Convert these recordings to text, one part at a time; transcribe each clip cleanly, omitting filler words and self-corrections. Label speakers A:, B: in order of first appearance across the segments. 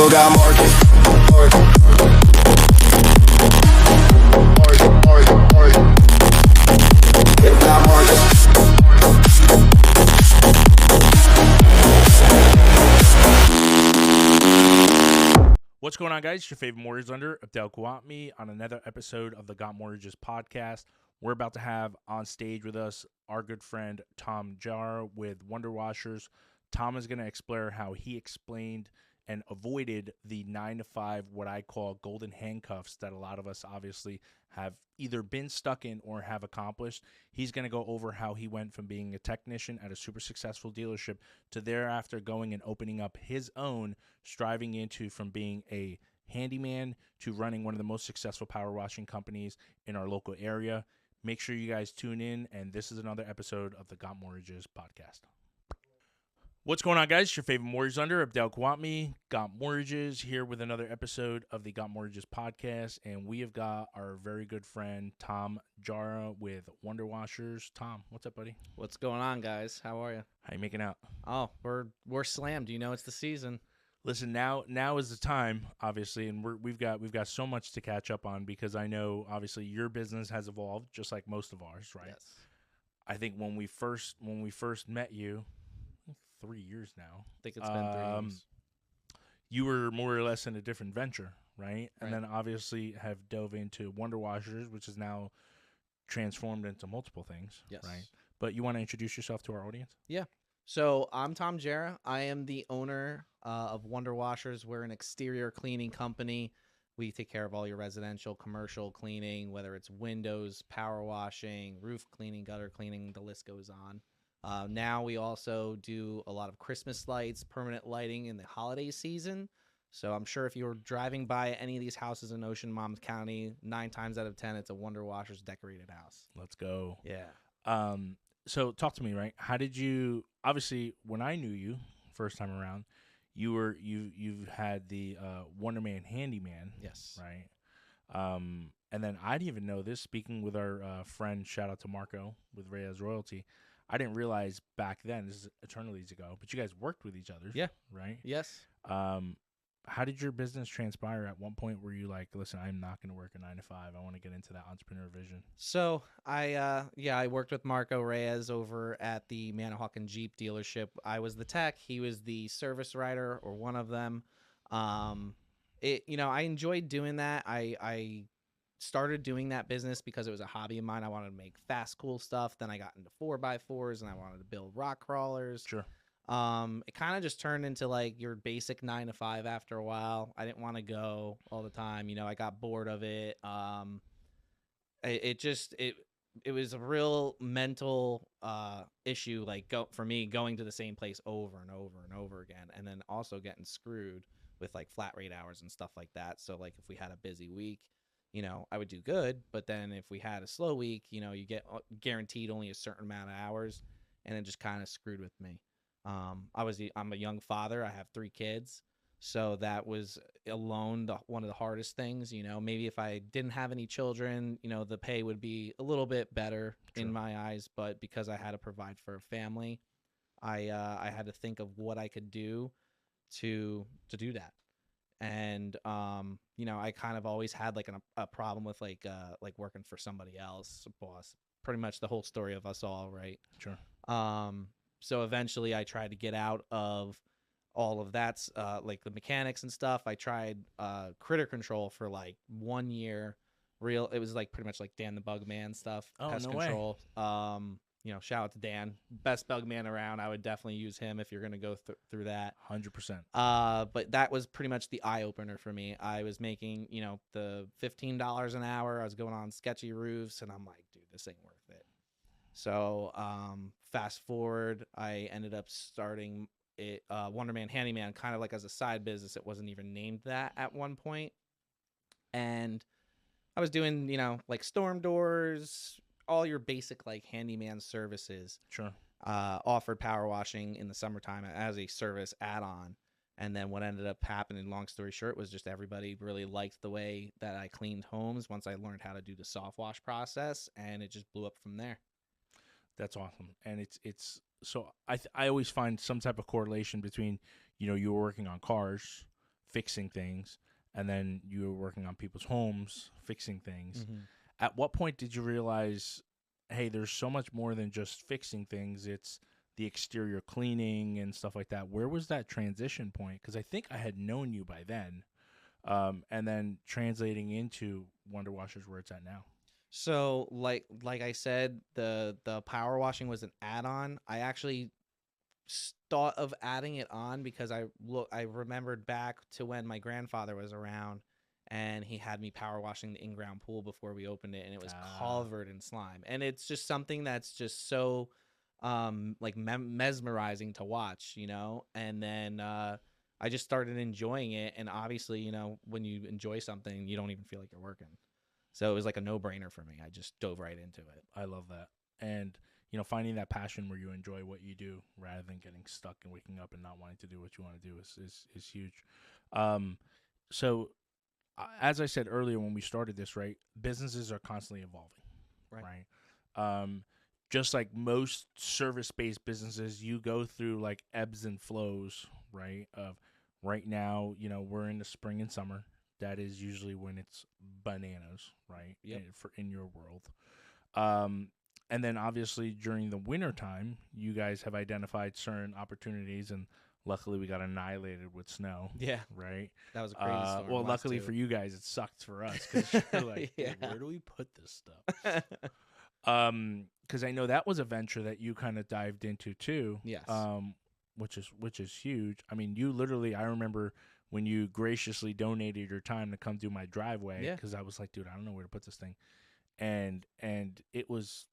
A: still got market. If not market.
B: What's going on, guys? It's your favorite mortgage lender, Abdel Khawatmi, on another episode of the Got Mortgages podcast. We're about to have on stage with us our good friend Tom Jara with Wonder Washers. Tom is going to explain how he explained and avoided the 9-to-5, what I call golden handcuffs that a lot of us obviously have either been stuck in or have accomplished. He's going to go over how he went from being a technician at a super successful dealership to thereafter going and opening up his own, striving into from being a handyman to running one of the most successful power washing companies in our local area. Make sure you guys tune in, and this is another episode of the Got Mortgages podcast. What's going on, guys? It's your favorite mortgage lender, Abdel Khawatmi, Got Mortgages, here with another episode of the Got Mortgages podcast, and we have got our very good friend, Tom Jara with Wonder Washers. Tom, what's up, buddy?
C: What's going on, guys? How are you?
B: How you making out?
C: Oh, we're slammed. You know it's the season.
B: Listen, now is the time, obviously, and we've got so much to catch up on because I know, obviously, your business has evolved just like most of ours, right?
C: Yes.
B: I think when we first met you, 3 years now.
C: I think it's been 3 years.
B: You were more or less in a different venture, right?
C: Right.
B: And then obviously have dove into Wonder Washers, which is now transformed into multiple things,
C: Yes.
B: right? But you want to introduce yourself to our audience?
C: Yeah. So I'm Tom Jara. I am the owner of Wonder Washers. We're an exterior cleaning company. We take care of all your residential, commercial cleaning, whether it's windows, power washing, roof cleaning, gutter cleaning, the list goes on. Now we also do a lot of Christmas lights, permanent lighting in the holiday season. So I'm sure if you're driving by any of these houses in Ocean Monmouth County, 9 times out of 10, it's a Wonder Washers decorated house.
B: Let's go.
C: Yeah.
B: So talk to me, right? How did you, obviously, when I knew you first time around, you've had the Wonder Man handyman.
C: Yes.
B: Right. And then I didn't even know this, speaking with our friend, shout out to Marco with Reyes Royalty. I didn't realize back then, this is eternities ago, but you guys worked with each other.
C: Yeah.
B: Right?
C: Yes.
B: How did your business transpire? At one point were you like, listen, I'm not going to work a 9-to-5. I want to get into that entrepreneur vision.
C: So I worked with Marco Reyes over at the Manahawkin Jeep dealership. I was the tech. He was the service writer, or one of them. I enjoyed doing that. I started doing that business because it was a hobby of mine. I wanted to make fast, cool stuff. Then I got into 4x4s and I wanted to build rock crawlers.
B: Sure.
C: It kind of just turned into like your basic 9-to-5 after a while. I didn't want to go all the time. I got bored of it. It was a real mental issue, like for me going to the same place over and over and over again, and then also getting screwed with like flat rate hours and stuff like that. So like if we had a busy week, I would do good, but then if we had a slow week, you get guaranteed only a certain amount of hours, and it just kind of screwed with me. I'm a young father. I have 3 kids. So that was alone one of the hardest things. Maybe if I didn't have any children, the pay would be a little bit better in my eyes. But because I had to provide for a family, I had to think of what I could do to do that. And I kind of always had like a problem with like working for somebody else, a boss. Pretty much the whole story of us all, right?
B: Sure.
C: So eventually I tried to get out of all of that, like the mechanics and stuff. I tried critter control for like 1 year. It was like pretty much like Dan the Bug Man stuff.
B: Oh,
C: Pest
B: no
C: control. Way. Shout out to Dan, best bug man around. I would definitely use him if you're gonna go through that.
B: 100%.
C: But that was pretty much the eye opener for me. I was making the $15 an hour. I was going on sketchy roofs, and I'm like, dude, this ain't worth it. So fast forward, I ended up starting it, Wonder Man Handyman, kind of like as a side business. It wasn't even named that at one point. And I was doing, like storm doors, all your basic like handyman services.
B: Sure.
C: Offered power washing in the summertime as a service add-on. And then what ended up happening, long story short, was just everybody really liked the way that I cleaned homes once I learned how to do the soft wash process, and it just blew up from there.
B: That's awesome. And it's so I always find some type of correlation between, you were working on cars, fixing things, and then you were working on people's homes, fixing things.
C: Mhm.
B: At what point did you realize, hey, there's so much more than just fixing things? It's the exterior cleaning and stuff like that. Where was that transition point? Because I think I had known you by then, and then translating into Wonder Washers where it's at now.
C: So like I said, the power washing was an add-on. I actually thought of adding it on because I remembered back to when my grandfather was around and he had me power washing the in-ground pool before we opened it, and it was covered in slime. And it's just something that's just so like mesmerizing to watch, you know? And then I just started enjoying it, and obviously, you know, when you enjoy something, you don't even feel like you're working. So it was like a no-brainer for me. I just dove right into it.
B: I love that. And, you know, finding that passion where you enjoy what you do rather than getting stuck and waking up and not wanting to do what you want to do is huge. So, as I said earlier when we started this, right, businesses are constantly evolving, right? Just like most service-based businesses, you go through like ebbs and flows, right? Of right now, you know, we're in the spring and summer. That is usually when it's bananas, right?
C: Yep.
B: In your world. And then obviously during the winter time, you guys have identified certain opportunities, and luckily we got annihilated with snow.
C: Yeah,
B: Right.
C: that was a crazy storm.
B: Well,
C: last
B: luckily
C: two.
B: for you guys, it sucked for us because you're like,
C: Yeah.
B: "Hey, where do we put this stuff? Because I know that was a venture that you kind of dived into too.
C: Yes.
B: Which is huge. I mean, you literally, I remember when you graciously donated your time to come do my driveway,
C: Yeah.
B: because I was like, dude, I don't know where to put this thing. And it was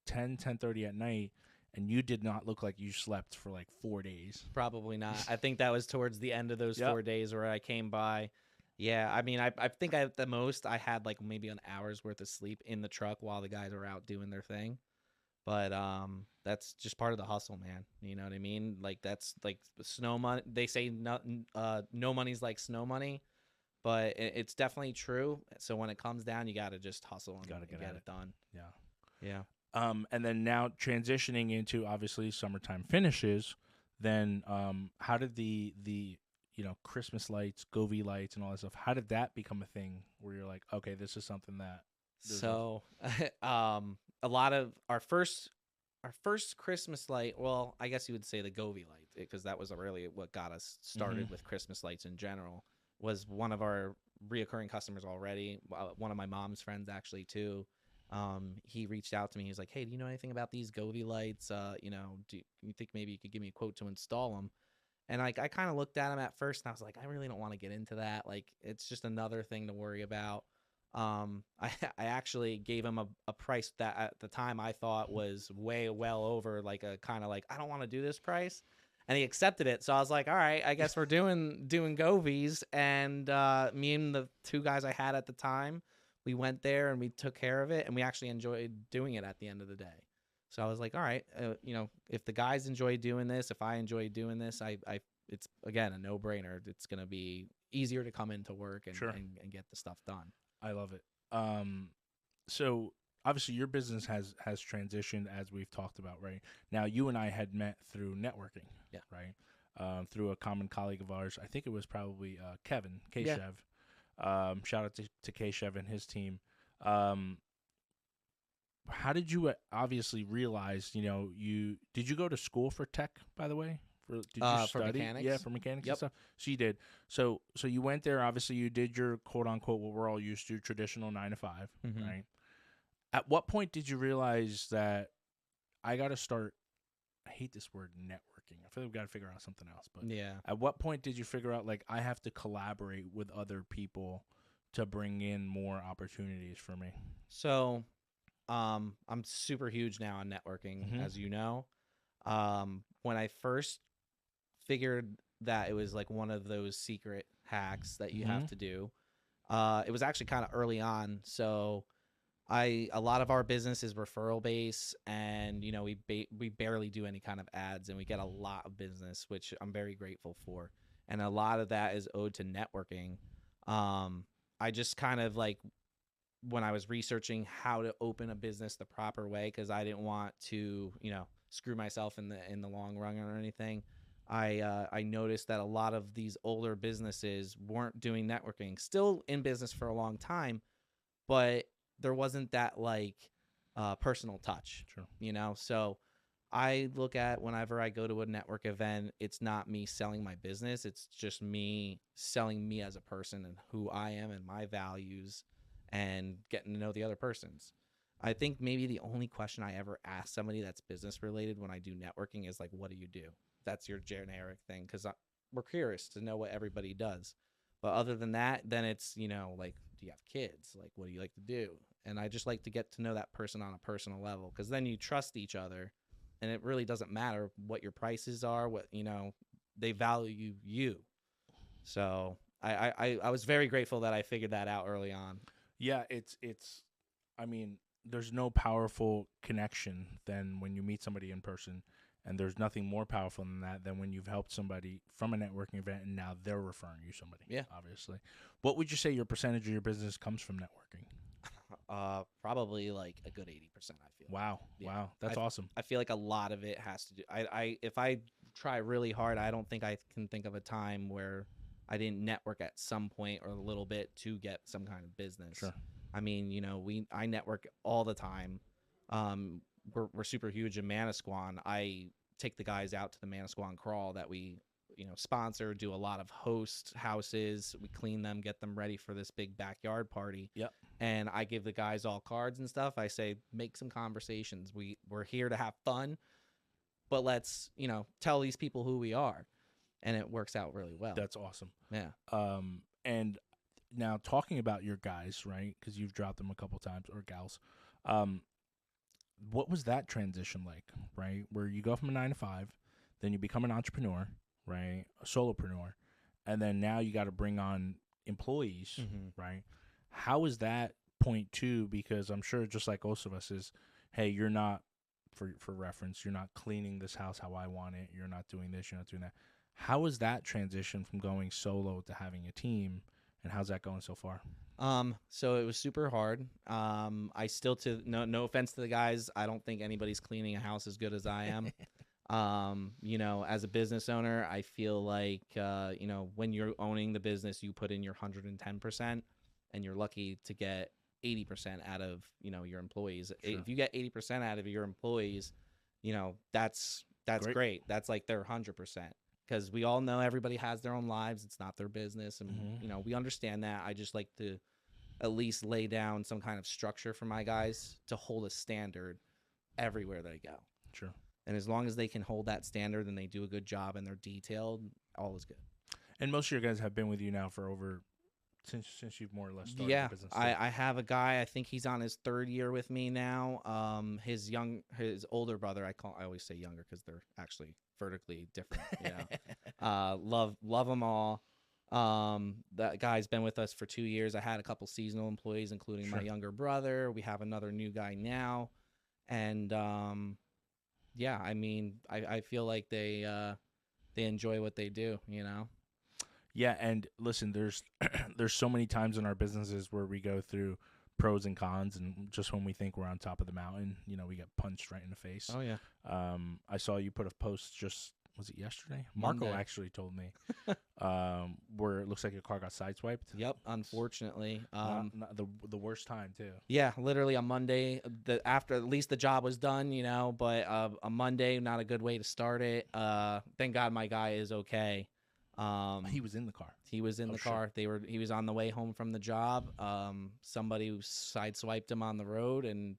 B: 10:30 at night, and you did not look like you slept for like 4 days.
C: Probably not. I think that was towards the end of those
B: Yep.
C: 4 days where I came by. Yeah, I mean, I think at the most I had like maybe an hour's worth of sleep in the truck while the guys were out doing their thing. But that's just part of the hustle, man. You know what I mean? Like that's like snow money. They say no money's like snow money, but it's definitely true. So when it comes down, you got to just hustle and
B: Gotta get
C: get
B: at
C: it done.
B: Yeah.
C: Yeah.
B: And then now transitioning into obviously summertime finishes, then how did the Christmas lights, Govee lights, and all that stuff? How did that become a thing where you're like, okay, this is something that?
C: So, a lot of our first Christmas light. Well, I guess you would say the Govee light, because that was really what got us started with Christmas lights in general. Was one of our reoccurring customers already. One of my mom's friends actually too. He reached out to me. He was like, "Hey, do you know anything about these Govee lights? Do you think maybe you could give me a quote to install them?" And like I kind of looked at him at first, and I was like, I really don't want to get into that. Like, it's just another thing to worry about. I actually gave him a price that at the time I thought was way well over like a kind of like, I don't want to do this price, and he accepted it. So I was like, all right, I guess we're doing Govies. And me and the two guys I had at the time, we went there and we took care of it, and we actually enjoyed doing it at the end of the day. So I was like, all right, if the guys enjoy doing this, if I enjoy doing this, it's again a no-brainer. It's gonna be easier to come into work and,
B: Sure.
C: and get the stuff done.
B: I love it. So obviously your business has transitioned, as we've talked about, right? Now you and I had met through networking,
C: Yeah.
B: right? Through a common colleague of ours. I think it was probably Kevin Keshev.
C: Yeah.
B: Shout out to Keshev and his team. How did you obviously realize? Did you go to school for tech, by the way? Did you
C: For
B: study?
C: mechanics?
B: Yeah, for mechanics
C: Yep.
B: and stuff. So you did. So you went there. Obviously, you did your quote unquote what we're all used to, traditional 9 to 5,
C: Mhm.
B: right? At what point did you realize that I got to start? I hate this word networking. I feel like we've got to figure out something else. But
C: Yeah.
B: at what point did you figure out like I have to collaborate with other people to bring in more opportunities for me?
C: So, I'm super huge now on networking,
B: Mhm.
C: as you know. When I first figured that it was like one of those secret hacks that you have
B: Mhm.
C: to do, it was actually kind of early on. So a lot of our business is referral based, and we barely do any kind of ads, and we get a lot of business, which I'm very grateful for. And a lot of that is owed to networking. I just kind of like, when I was researching how to open a business the proper way, because I didn't want to, screw myself in the long run or anything. I noticed that a lot of these older businesses weren't doing networking, still in business for a long time, but there wasn't that like personal touch,
B: Sure.
C: So I look at whenever I go to a network event, it's not me selling my business. It's just me selling me as a person and who I am and my values and getting to know the other person's. I think maybe the only question I ever ask somebody that's business related when I do networking is like, what do you do? That's your generic thing. Cause we're curious to know what everybody does. But other than that, then it's, like, do you have kids? Like, what do you like to do? And I just like to get to know that person on a personal level. Cause then you trust each other. And it really doesn't matter what your prices are, what they value you. So I was very grateful that I figured that out early on.
B: Yeah, it's. I mean, there's no powerful connection than when you meet somebody in person, and there's nothing more powerful than that than when you've helped somebody from a networking event and now they're referring you somebody.
C: Yeah.
B: Obviously, what would you say your percentage of your business comes from networking?
C: Probably like a good 80%. I feel.
B: Wow,
C: Yeah.
B: wow, that's awesome.
C: I feel like a lot of it has to do. If I try really hard, I don't think I can think of a time where I didn't network at some point or a little bit to get some kind of business.
B: Sure.
C: I mean, I network all the time. We're super huge in Manasquan. I take the guys out to the Manasquan crawl that we sponsor, do a lot of host houses. We clean them, get them ready for this big backyard party.
B: Yep.
C: And I give the guys all cards and stuff. I say, make some conversations. We're here to have fun, but let's, tell these people who we are. And it works out really well.
B: That's awesome.
C: Yeah.
B: And now talking about your guys, right? Because you've dropped them a couple times, or gals. What was that transition like, right? Where you go from a 9 to 5, then you become an entrepreneur, right? A solopreneur, and then now you got to bring on employees, right? How is that point two? Because I'm sure, just like most of us, is, hey, you're not, for reference, you're not cleaning this house how I want it. You're not doing this. You're not doing that. How is that transition from going solo to having a team, and how's that going so far?
C: So it was super hard. I still, no offense to the guys, I don't think anybody's cleaning a house as good as I am. As a business owner, I feel like, when you're owning the business, you put in your 110%, and you're lucky to get 80% out of, your employees.
B: Sure.
C: If you get 80% out of your employees, that's great. That's like their 100%. Because we all know everybody has their own lives. It's not their business. And, we understand that. I just like to at least lay down some kind of structure for my guys to hold a standard everywhere they go.
B: Sure.
C: And as long as they can hold that standard and they do a good job and they're detailed, all is good.
B: And most of your guys have been with you now for over, since you've more or less started the business.
C: I have a guy, I think he's on his 3rd year with me now. His older brother, I always say younger because they're actually vertically different. Love them all. That guy's been with us for 2 years. I had a couple seasonal employees, including my younger brother. We have another new guy now. And I feel like they enjoy what they do,
B: Yeah, and listen, there's so many times in our businesses where we go through pros and cons, and just when we think we're on top of the mountain, we get punched right in the face.
C: Oh yeah.
B: I saw you put a post was it yesterday? Marco
C: Monday.
B: actually told me where it looks like your car got sideswiped.
C: Yep, unfortunately.
B: Not the worst time too.
C: Yeah, literally on Monday, after at least the job was done, but a Monday, not a good way to start it. Thank God my guy is okay.
B: He was in the car.
C: He was in the car. He was on the way home from the job. Somebody sideswiped him on the road and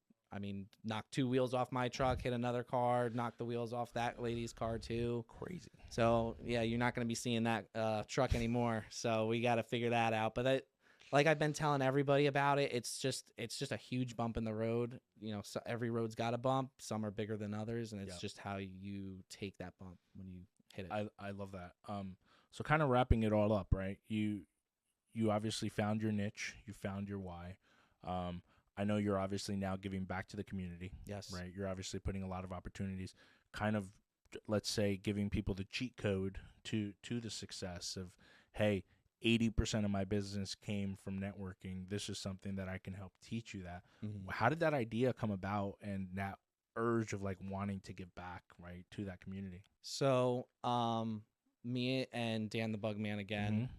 C: knocked 2 wheels off my truck, hit another car, knocked the wheels off that lady's car too.
B: Crazy.
C: So yeah, you're not going to be seeing that truck anymore. So we got to figure that out. But like I've been telling everybody about it, it's just a huge bump in the road. So every road's got a bump. Some are bigger than others, and it's just how you take that bump when you hit it.
B: I love that. So kind of wrapping it all up, right? You obviously found your niche. You found your why. I know you're obviously now giving back to the community.
C: Yes.
B: Right. You're obviously putting a lot of opportunities, kind of, let's say, giving people the cheat code to the success of, hey, 80% of my business came from networking. This is something that I can help teach you that.
C: Mm-hmm.
B: How did that idea come about? And now, urge of like wanting to give back, right, to that community?
C: So, me and Dan the Bugman again,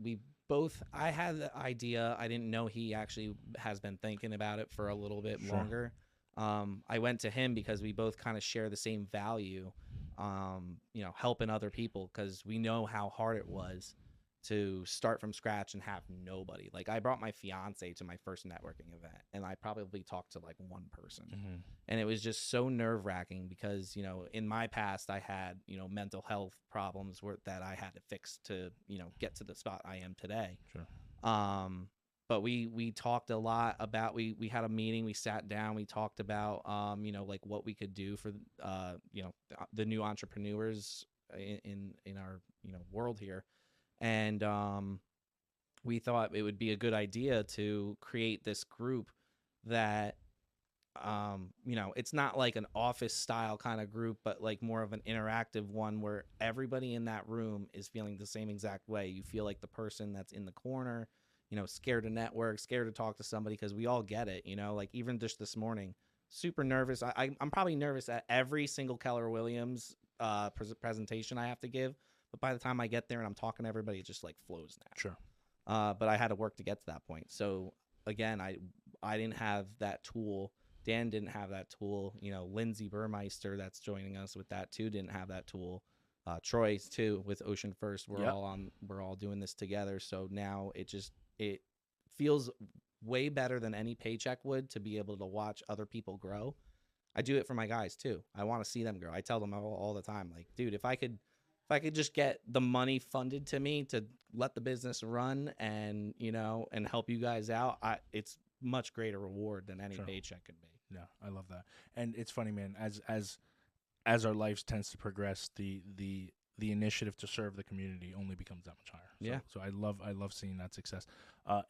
C: we both, I had the idea. I didn't know he actually has been thinking about it for a little bit
B: Sure.
C: longer. I went to him because we both kind of share the same value, helping other people, because we know how hard it was to start from scratch and have nobody. Like, I brought my fiance to my first networking event, and I probably talked to like one person. And it was just so nerve-wracking because, in my past, I had, mental health problems that I had to fix to, get to the spot I am today.
B: Sure.
C: But we talked a lot about, we had a meeting, we sat down, we talked about, like what we could do for, the new entrepreneurs in our, world here. And we thought it would be a good idea to create this group that, it's not like an office style kind of group, but like more of an interactive one where everybody in that room is feeling the same exact way. You feel like the person that's in the corner, scared to network, scared to talk to somebody, because we all get it, like even just this morning, super nervous. I'm probably nervous at every single Keller Williams presentation I have to give. But by the time I get there and I'm talking to everybody, it just like flows now.
B: Sure.
C: But I had to work to get to that point. So again, I didn't have that tool. Dan didn't have that tool. Lindsay Burmeister, that's joining us with that too, didn't have that tool. Troy too, with Ocean First. We're all doing this together. So now it feels way better than any paycheck would, to be able to watch other people grow. I do it for my guys too. I want to see them grow. I tell them all the time, like, dude, if I could just get the money funded to me to let the business run and, and help you guys out, it's much greater reward than any paycheck could be.
B: Yeah, I love that. And it's funny, man, as our lives tends to progress, the initiative to serve the community only becomes that much higher. So I love seeing that success.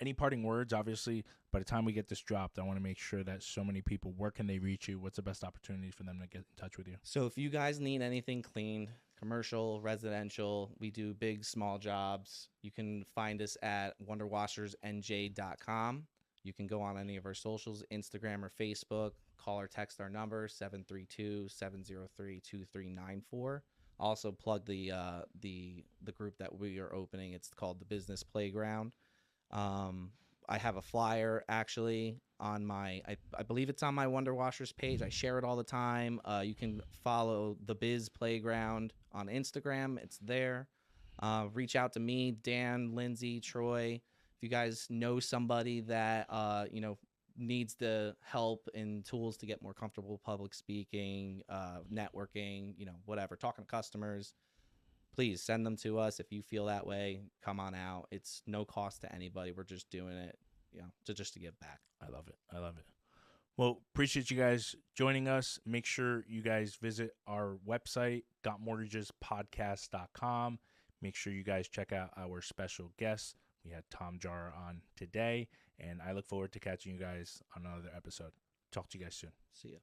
B: Any parting words? Obviously, by the time we get this dropped, I want to make sure that so many people, where can they reach you? What's the best opportunity for them to get in touch with you?
C: So if you guys need anything cleaned, commercial, residential, we do big, small jobs. You can find us at wonderwashersnj.com. You can go on any of our socials, Instagram or Facebook, call or text our number, 732-703-2394. Also plug the group that we are opening. It's called the Business Playground. I have a flyer actually on my, I believe it's on my Wonder Washers page. I share it all the time. You can follow the Biz Playground on Instagram. It's there. Reach out to me, Dan, Lindsay, Troy. If you guys know somebody that, needs the help and tools to get more comfortable public speaking, networking, whatever, talking to customers, please send them to us. If you feel that way, come on out. It's no cost to anybody. We're just doing it, just to give back.
B: I love it. Well, appreciate you guys joining us. Make sure you guys visit our website, gotmortgagespodcast.com. Make sure you guys check out our special guests. We had Tom Jara on today, and I look forward to catching you guys on another episode. Talk to you guys soon.
C: See ya.